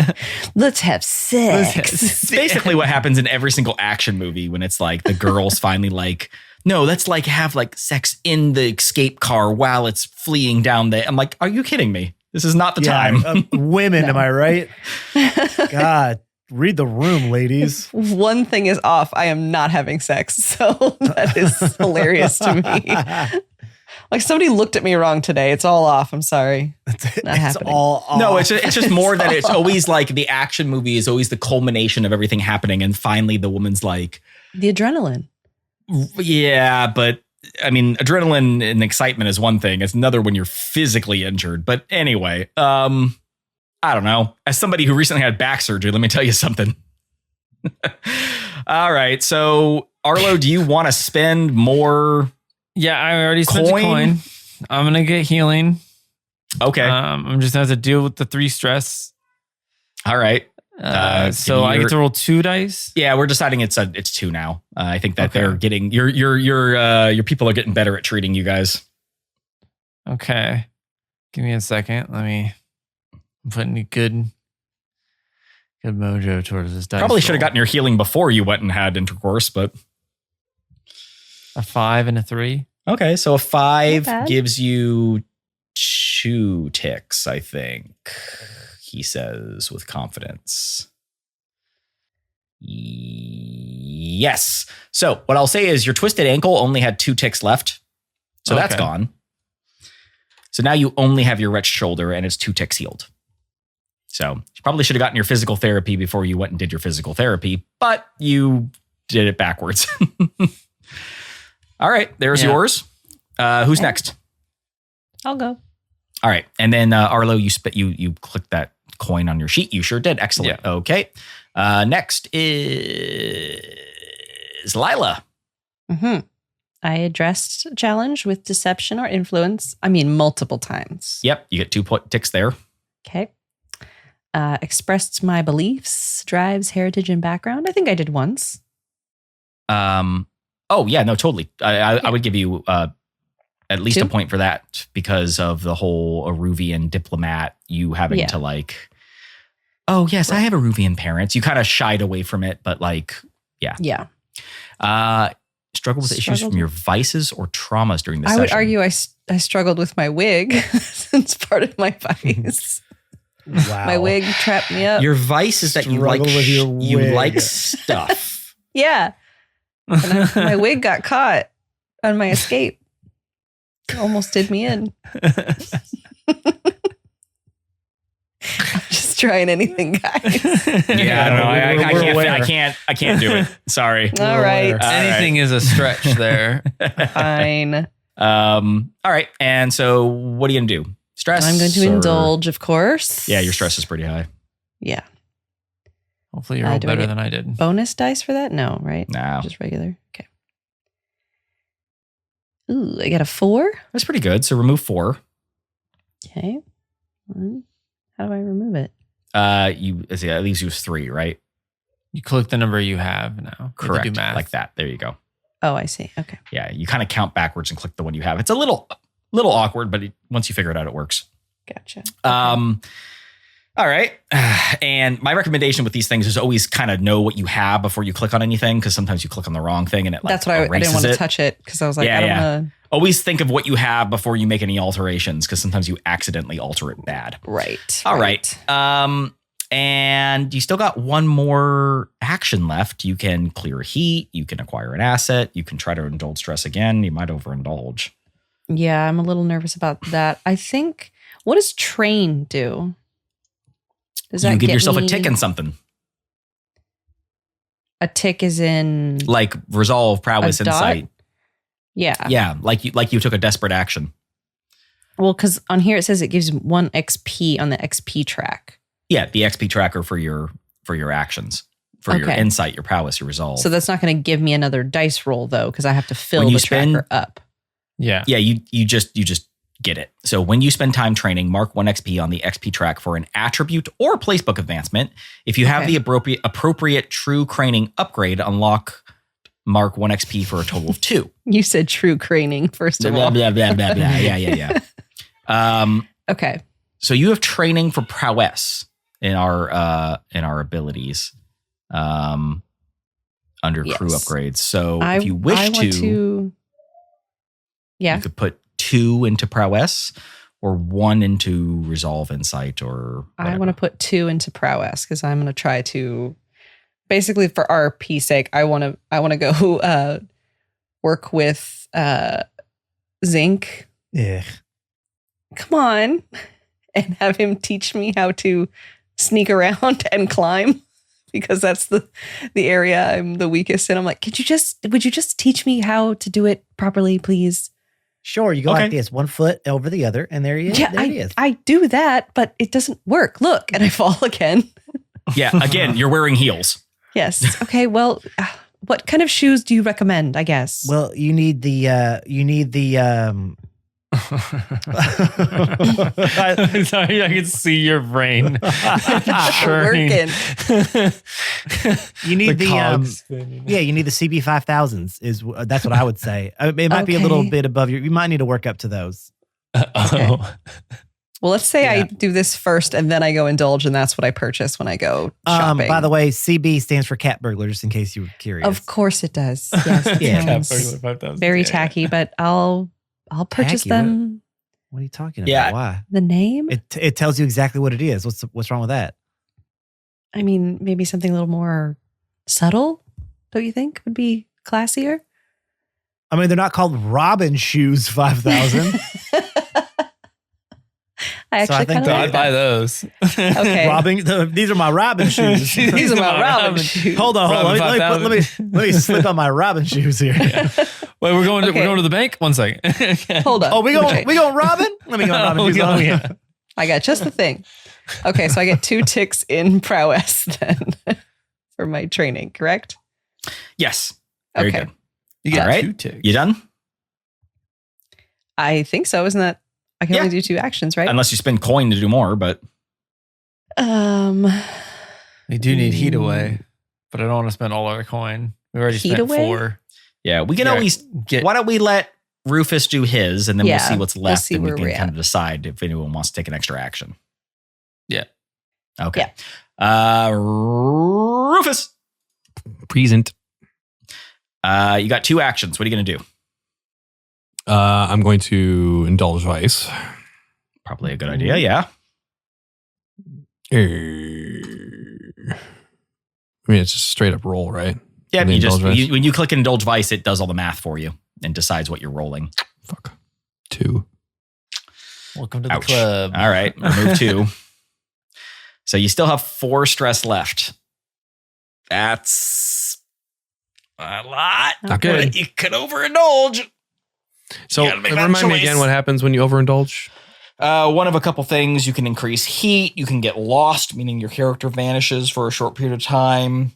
Let's have sex. It's basically what happens in every single action movie when it's like the girl's finally like, no, let's like have like sex in the escape car while it's fleeing down the. I'm like, are you kidding me? This is not the time. Women, am I right? God, read the room, ladies. One thing is off. I am not having sex. So that is hilarious to me. Like somebody looked at me wrong today. It's all off. I'm sorry. Not happening. All off. No, it's just more that it's always like the action movie is always the culmination of everything happening. And finally the woman's like, The adrenaline. yeah, but I mean, adrenaline and excitement is one thing. It's another when you're physically injured. But anyway, I don't know. As somebody who recently had back surgery, let me tell you something. All right. So Arlo, do you want to spend more? Yeah, I already spent a coin. I'm going to get healing. Okay. I'm just going to have to deal with the 3 stress. All right. So I get to roll 2 dice. Yeah, we're deciding it's 2 now. I think that they're getting your people are getting better at treating you guys. Okay, give me a second. I'm putting a good mojo towards this dice. Probably should have gotten your healing before you went and had intercourse, but a 5 and a 3. Okay, so a 5 Not bad. gives you 2 ticks, I think. He says with confidence. Yes. So what I'll say is your twisted ankle only had 2 ticks left. So that's gone. So now you only have your wretched shoulder and it's 2 ticks healed. So you probably should have gotten your physical therapy before you went and did your physical therapy, but you did it backwards. All right, there's yours. Who's next? I'll go. All right. And then Arlo, you clicked that coin on your sheet. You sure did. Excellent. Yeah. Okay. Next is Lila. Mm-hmm. I addressed a challenge with deception or influence. I mean, multiple times. Yep. You get 2 ticks there. Okay. Expressed my beliefs, drives, heritage, and background. I think I did once. Oh yeah, no, totally. I would give you at least 2? a point for that because of the whole Aruvian diplomat, you having to like, oh yes, I have Aruvian parents. You kind of shied away from it, but like, yeah. Yeah. Struggle with issues from your vices or traumas during the I session. would argue I struggled with my wig since part of my vice. Wow. My wig trapped me up. Your vice is that you like Struggle with your you wig. like stuff. Yeah. And my wig got caught on my escape. Almost did me in. I'm just trying anything, guys. Yeah, no, we're I can't do it. Sorry. All right. Anything is a stretch there. Fine. All right. And so what are you gonna do? Stress? I'm going to or- indulge, of course. Yeah, your stress is pretty high. Yeah. Hopefully you roll do I better get than I did. Bonus dice for that? No, right? No. Just regular. Okay. Ooh, I got a 4. That's pretty good. So remove 4. Okay. How do I remove it? That leaves you with 3, right? You click the number you have now. You have to Correct. do math. Like that. There you go. Oh, I see. Okay. Yeah, you kind of count backwards and click the one you have. It's a little awkward, but once you figure it out, it works. Gotcha. All right. And my recommendation with these things is always kind of know what you have before you click on anything, because sometimes you click on the wrong thing and it like That's what I didn't want to it. touch it because I was like, Yeah, I don't yeah. want Always think of what you have before you make any alterations, because sometimes you accidentally alter it bad. to. Right. All right. And you still got one more action left. You can clear heat. You can acquire an asset. You can try to indulge stress again. You might overindulge. Yeah, I'm a little nervous about that. I think, what does train do? Does that You give get yourself a me- tick in something. A tick is in Like resolve, prowess, A dot? insight. yeah. Yeah, like you took a desperate action. Well, because on here it says it gives 1 XP on the XP track. Yeah, the XP tracker for your actions. For your Okay. insight, your prowess, your resolve. So that's not going to give me another dice roll though, because I have to fill When you the tracker spend- up. Yeah. Yeah, you just get it. So when you spend time training, mark 1 XP on the XP track for an attribute or placebook advancement. If you have Okay. the appropriate true craning upgrade, mark 1 XP for a total of 2. You said true craning first of Blah, all. blah, blah, blah, blah. Yeah. Okay. So you have training for prowess in our abilities under crew Yes. upgrades. So I, if you wish I want to. Yeah. you could put 2 into prowess or 1 into resolve, insight, or I whatever. want to put 2 into prowess because I'm going to try to, basically for RP sake, I want to go work with Zinc. Yeah. Come on, and have him teach me how to sneak around and climb because that's the area I'm the weakest in. I'm like, would you just teach me how to do it properly, please? Sure, you go Okay. like this, 1 foot over the other, and there he is. Yeah, there he is. I do that, but it doesn't work. Look, and I fall again. Yeah, again, you're wearing heels. Yes. Okay. Well, what kind of shoes do you recommend? I guess. Well, you need the Sorry, I can see your brain churning. Working. you need the cogs spinning. yeah, you need the CB5000s. That's what I would say. It might be a little Okay. bit above you might need to work up to those. Oh. Well, let's say I Yeah. do this first, and then I go indulge, and that's what I purchase when I go shopping. By the way, CB stands for cat burglar, just in case you were curious. of course it does. Yes, it Yeah. Cat sounds burglar 5,000. very Yeah. tacky, but I'll purchase Tacky? them. What are you talking about? Yeah. Why? The name? It tells you exactly what it is. What's wrong with that? I mean, maybe something a little more subtle. Don't you think would be classier? I mean, they're not called Robin Shoes 5000. I So I actually think kind of I'd like buy that. those. Okay. These are my Robin shoes. These are my Robin shoes. Hold on. Robin Let me slip on my Robin shoes here. Wait, we're going Okay. to the bank. 1 second. Hold on. Oh, we Okay. going Robin? Let me go Robin Oh, shoes yeah, on. yeah. I got just the thing. Okay, so I get 2 ticks in prowess then for my training, correct? Yes. Very Okay. good. You get All right. 2 ticks. You done? I think so. Isn't that? I can Yeah. only do 2 actions, right? Unless you spend coin to do more, but We do need heat away, but I don't want to spend all our coin. We already Heat spent away? 4. yeah, we can Yeah, always. get. Why don't we let Rufus do his, and then Yeah, we'll see what's we'll left, see and we where can we're kind at. of decide if anyone wants to take an extra action. Yeah. Okay. Rufus, Present. you got 2 actions. What are you going to do? I'm going to indulge vice. Probably a good idea. Yeah. I mean, it's just a straight up roll, right? Yeah. And the You just indulge vice? when you click indulge vice, it does all the math for you and decides what you're rolling. Fuck. 2. Welcome to the Ouch. club. All right. Remove 2. So you still have 4 stress left. That's a lot. Not good. But you could overindulge. So You gotta make that remind me choice. again what happens when you overindulge. One of a couple things. You can increase heat. You can get lost, meaning your character vanishes for a short period of time.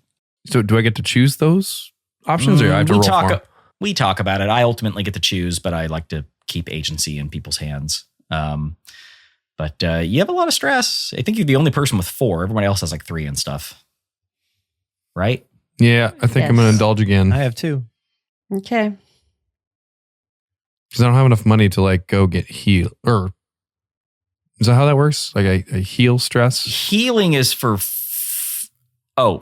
So do I get to choose those options, or I have to roll for 'em? We talk about it. I ultimately get to choose, but I like to keep agency in people's hands. But you have a lot of stress. I think you're the only person with 4. Everybody else has like 3 and stuff. Right? Yeah, I think I'm going to Yes. indulge again I have 2. Okay. because I don't have enough money to like go get heal. Or is that how that works? Like I heal stress. Healing is for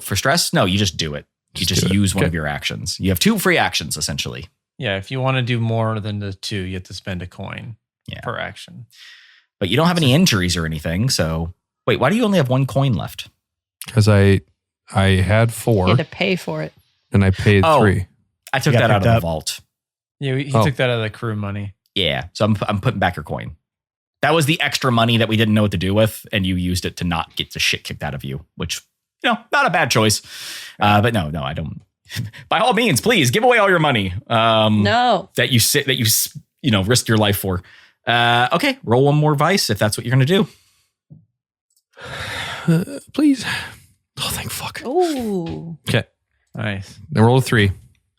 for stress? No, you just do it. You Just just do it. use one Okay. of your actions. You have 2 free actions essentially. Yeah, if you want to do more than the 2, you have to spend a coin Yeah. per action. But you don't have any injuries or anything. So wait, why do you only have 1 coin left? Because I had You 4 had to pay for it. and I paid Oh. 3. I took You that got out of picked the up. vault. Yeah, he Oh. took that out of the crew money. Yeah. So I'm putting back your coin. That was the extra money that we didn't know what to do with, and you used it to not get the shit kicked out of you, which, not a bad choice. But no, I don't. By all means, please give away all your money. No. That you risk your life for. Okay, roll one more vice if that's what you're going to do. Please. Oh, thank fuck. Ooh. Okay. Nice. Then roll a 3.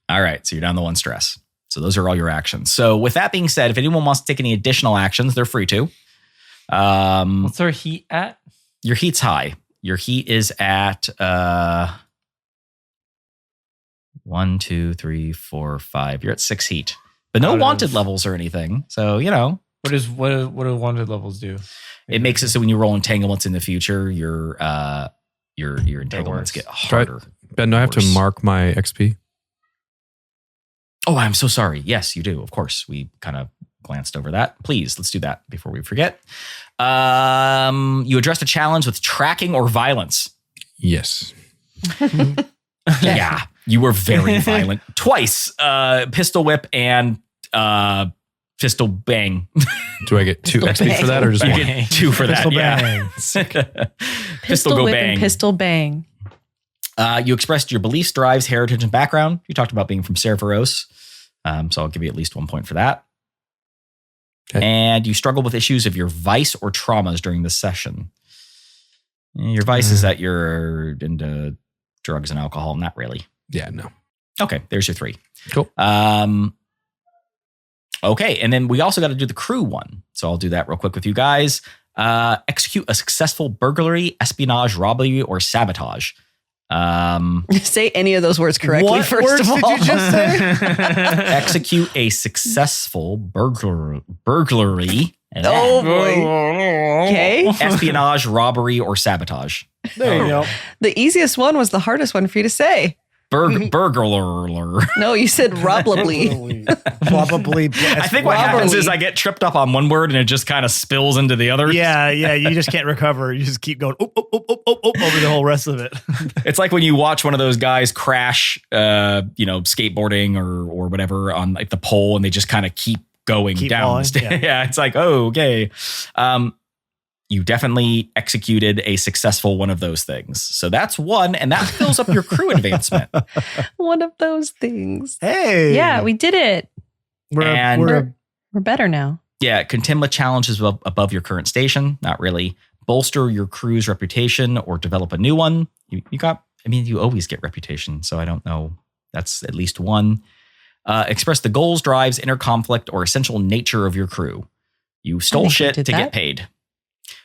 All right, so you're down to 1 stress. So those are all your actions. So with that being said, if anyone wants to take any additional actions, they're free to. What's our heat at? Your heat's high. Your heat is at 1, 2, 3, 4, 5. You're at 6 heat, but no Out of- wanted levels or anything. So What do wanted levels do? it makes it so when you roll entanglements in the future, your entanglements get harder. Ben, do I have to Worse. mark my XP? Oh, I'm so sorry. Yes, you do. Of course, we kind of glanced over that. Please, let's do that before we forget. You addressed a challenge with tracking or violence. Yes. Yeah, you were very violent. Twice. Pistol whip and pistol bang. Do I get 2 Pistol XP for that or just You 1? get 2 for that. Pistol Yeah. bang. Pistol go whip bang. and pistol bang. You expressed your beliefs, drives, heritage, and background. You talked about being from Seraphoros. So I'll give you at least 1 point for that. Okay. And you struggle with issues of your vice or traumas during this session. Your vice is that you're into drugs and alcohol. Not really. Yeah, no. Okay, there's your 3. Cool. Okay, and then we also got to do the crew one. So I'll do that real quick with you guys. Execute a successful burglary, espionage, robbery, or sabotage. Say any of those words correctly What first words of did all. you just say? Execute a successful burglary. Oh boy. Okay. Espionage, robbery, or sabotage. There you go. The easiest one was the hardest one for you to say. Burglar. No, you said robably. Probably. I think what happens is I get tripped up on one word and it just kind of spills into the other. Yeah. You just can't recover. You just keep going over the whole rest of it. It's like when you watch one of those guys crash, skateboarding or whatever on like the pole, and they just kind of keep going Keep down. falling, Yeah. yeah. It's like, oh, okay. You definitely executed a successful one of those things. So that's 1, and that fills up your crew advancement. One of those things. Hey. Yeah, we did it. And- We're better now. Yeah, continue challenges above your current station. Not really. Bolster your crew's reputation or develop a new one. You always get reputation, so I don't know. That's at least 1. Express the goals, drives, inner conflict, or essential nature of your crew. You stole think we shit to did get that. paid.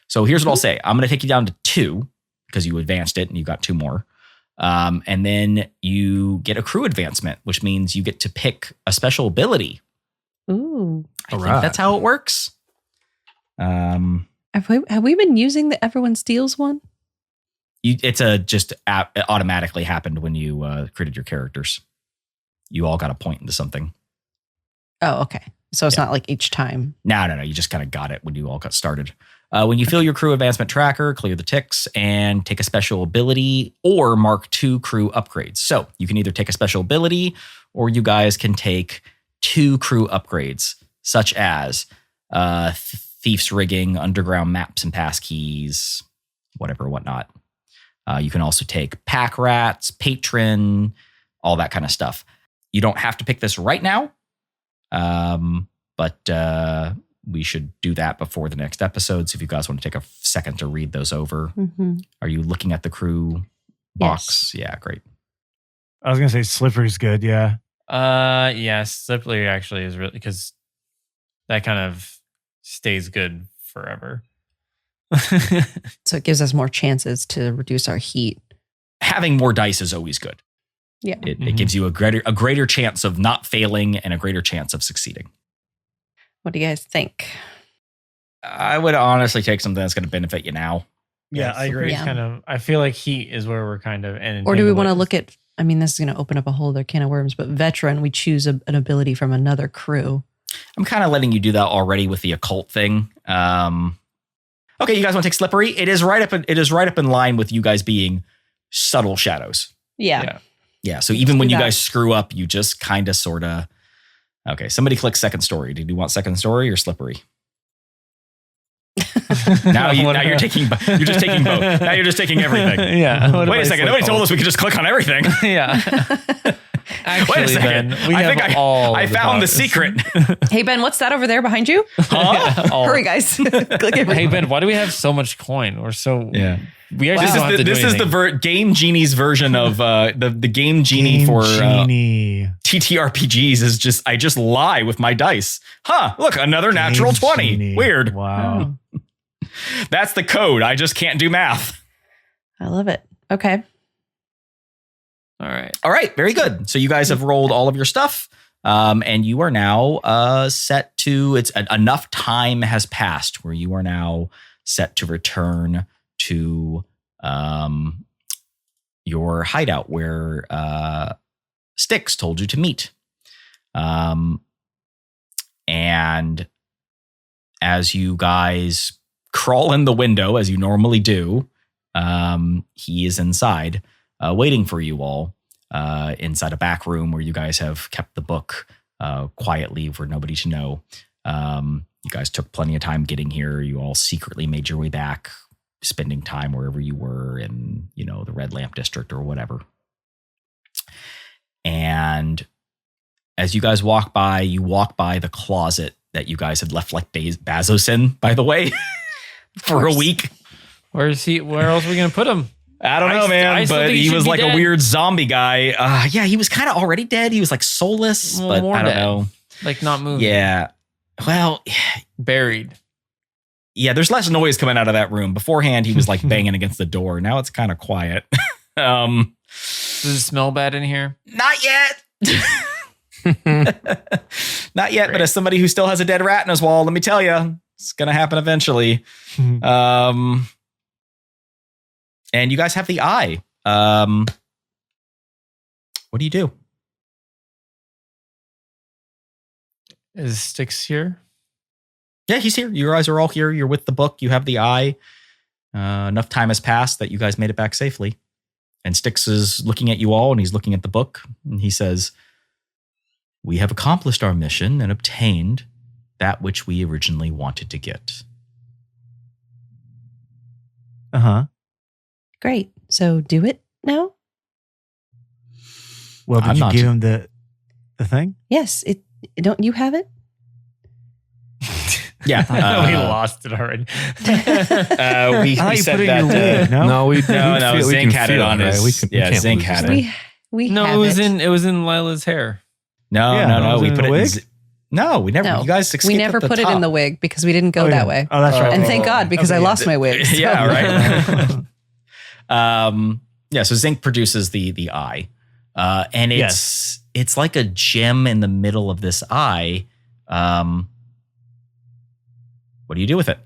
So here's what I'll say. I'm going to take you down to 2 because you advanced it and you got 2 more. And then you get a crew advancement, which means you get to pick a special ability. Ooh. I think Alright. that's how it works. Have we been using the everyone steals one? It automatically happened when you created your characters. You all got a point into something. Oh, okay. So it's Yeah. not like each time. No. You just kind of got it when you all got started. When you fill your crew advancement tracker, clear the ticks, and take a special ability or mark 2 crew upgrades. So you can either take a special ability or you guys can take 2 crew upgrades, such as Thief's Rigging, Underground Maps and Passkeys, whatnot. You can also take Pack Rats, Patron, all that kind of stuff. You don't have to pick this right now, but we should do that before the next episode. So if you guys want to take a second to read those over. Mm-hmm. Are you looking at the crew box? Yeah, great. I was going to say Slippery's good. Yeah. Yeah, Slippery actually is really, because that kind of stays good forever. So it gives us more chances to reduce our heat. Having more dice is always good. Yeah. It gives you a greater chance of not failing and a greater chance of succeeding. What do you guys think? I would honestly take something that's going to benefit you now. Yeah, I agree. Slippery's Yeah. kind of, I feel like heat is where we're kind of, and Or do we want to look at, I mean, this is going to open up a whole other can of worms, but veteran, we choose an ability from another crew. I'm kind of letting you do that already with the occult thing. Okay, you guys want to take Slippery? It is right up in line with you guys being subtle shadows. Yeah. Yeah. So even when do you that. guys screw up, you just kind of sort of. Okay. Somebody click second story. Did you want second story or slippery? Now you're taking both. Now you're just taking everything. Yeah. Wait a second. Nobody told us we could just click on everything. Yeah. Actually, Wait a second. Ben, we I have think all I the found the boxes. secret. Hey, Ben, what's that over there behind you? Huh? All- Hurry, guys. Click everything. Hey, Ben, why do we have so much coin? We're so Yeah. We actually don't have to do This is the anything. Game Genie's version of the Game Genie Game for Genie. TTRPGs is just I just lie with my dice. Huh? Look, another natural Game 20. Genie. Weird. Wow. That's the code. I just can't do math. I love it. Okay. All right. All right, very good. So you guys have rolled all of your stuff, and you are now set to. It's enough time has passed where you are now set to return to your hideout where Styx told you to meet. And as you guys crawl in the window as you normally do, he is inside. Waiting for you all inside a back room where you guys have kept the book quietly for nobody to know. You guys took plenty of time getting here. You all secretly made your way back, spending time wherever you were in, the Red Lamp District or whatever. And as you guys walk by, you walk by the closet that you guys had left like Bazos in, by the way, for a week. Where is he? Where else are we gonna put him? I don't know, man, I still but think he he should was be like dead. a weird zombie guy. Yeah, he was kind of already dead. He was like soulless, Well, but more I don't dead. know. Like not moving. Yeah. Well, Buried. yeah, there's less noise coming out of that room. Beforehand, he was like banging against the door. Now it's kind of quiet. Does it smell bad in here? Not yet. Not yet, but as somebody who still has a dead rat in his wall, let me tell you, it's going to happen eventually. And you guys have the eye. What do you do? Is Styx here? Yeah, he's here. You guys are all here. You're with the book. You have the eye. Enough time has passed that you guys made it back safely. And Styx is looking at you all, and he's looking at the book. And he says, "We have accomplished our mission and obtained that which we originally wanted to get." Uh-huh. Great. So do it now? Well, did I'm you not- give him the thing? Yes. Don't you have it? Yeah. we lost it already. We thought you said put it in that. your wig, no? No, we No, we Zink can had it feel on right? his. We can't Zink lose had that. it. We No, have it was in Lila's hair. No, Yeah, no. was We it in put the it in. wig? No, we never. No, You guys escaped we never at the put it top. in the wig because we didn't go Oh, that yeah. way. Oh, that's right. And thank God because I Okay, lost my wig. so- Yeah, right. Yeah, so Zinc produces the eye. And it's like a gem in the middle of this eye. What do you do with it?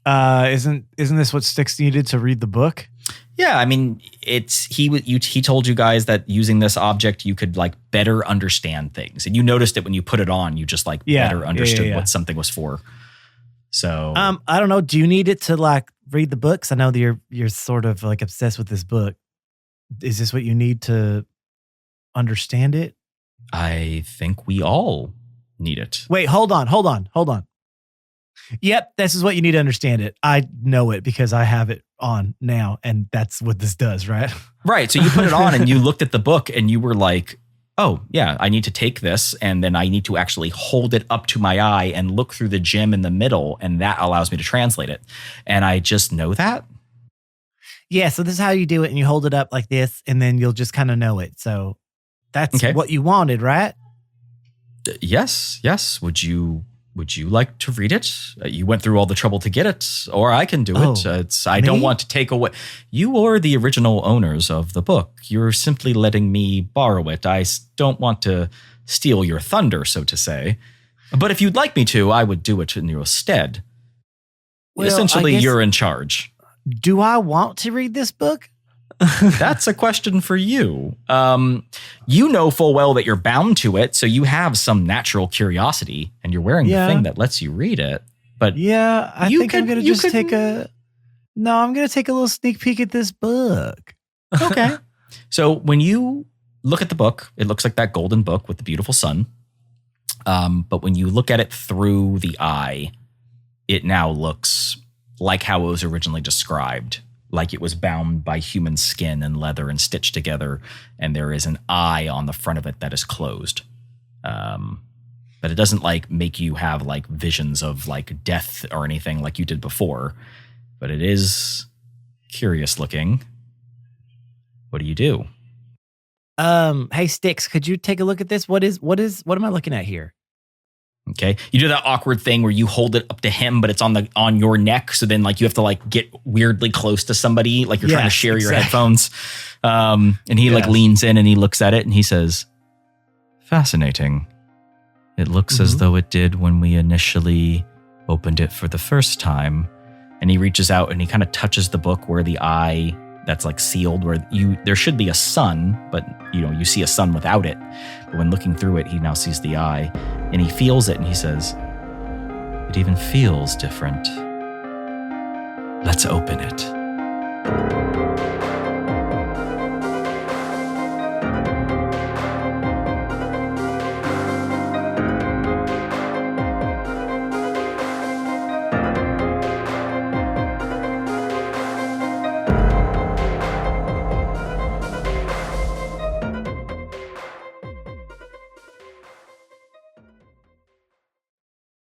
Isn't this what Styx needed to read the book? Yeah, I mean, he told you guys that using this object you could like better understand things, and you noticed it when you put it on. You just like better understood what something was for. So, I don't know. Do you need it to like read the books? I know that you're sort of like obsessed with this book. Is this what you need to understand it? I think we all need it. Wait, hold on. Yep, this is what you need to understand it. I know it because I have it on now, and that's what this does, right? Right. So you put it on and you looked at the book and you were like, oh, yeah, I need to take this and then I need to actually hold it up to my eye and look through the gem in the middle, and that allows me to translate it. And I just know that. Yeah, so this is how you do it, and you hold it up like this, and then you'll just kind of know it. So that's Okay. what you wanted, right? Yes. Would you like to read it? You went through all the trouble to get it, or I can do it. Oh, I don't me? want to take away. You are the original owners of the book. You're simply letting me borrow it. I don't want to steal your thunder, so to say. But if you'd like me to, I would do it in your stead. Well, Essentially, I guess- you're in charge. Do I want to read this book? That's a question for you. You know full well that you're bound to it, so you have some natural curiosity, and you're wearing Yeah. the thing that lets you read it. But Yeah, I You think I'm could- gonna you just could- take a No, I'm going to take a little sneak peek at this book. Okay. So when you look at the book, it looks like that golden book with the beautiful sun. But when you look at it through the eye, it now looks like how it was originally described, like it was bound by human skin and leather and stitched together. And there is an eye on the front of it that is closed. But it doesn't like make you have like visions of like death or anything like you did before. But it is curious looking. What do you do? Hey Sticks, could you take a look at this? What am I looking at here? Okay. You do that awkward thing where you hold it up to him, but it's on your neck. So then like you have to like get weirdly close to somebody, like you're trying to share your headphones. And he like leans in and he looks at it and he says, fascinating. It looks as though it did when we initially opened it for the first time. And he reaches out and he kind of touches the book where the eye that's like sealed, where there should be a sun, but you see a sun without it. But when looking through it, he now sees the eye and he feels it and he says, it even feels different. Let's open it.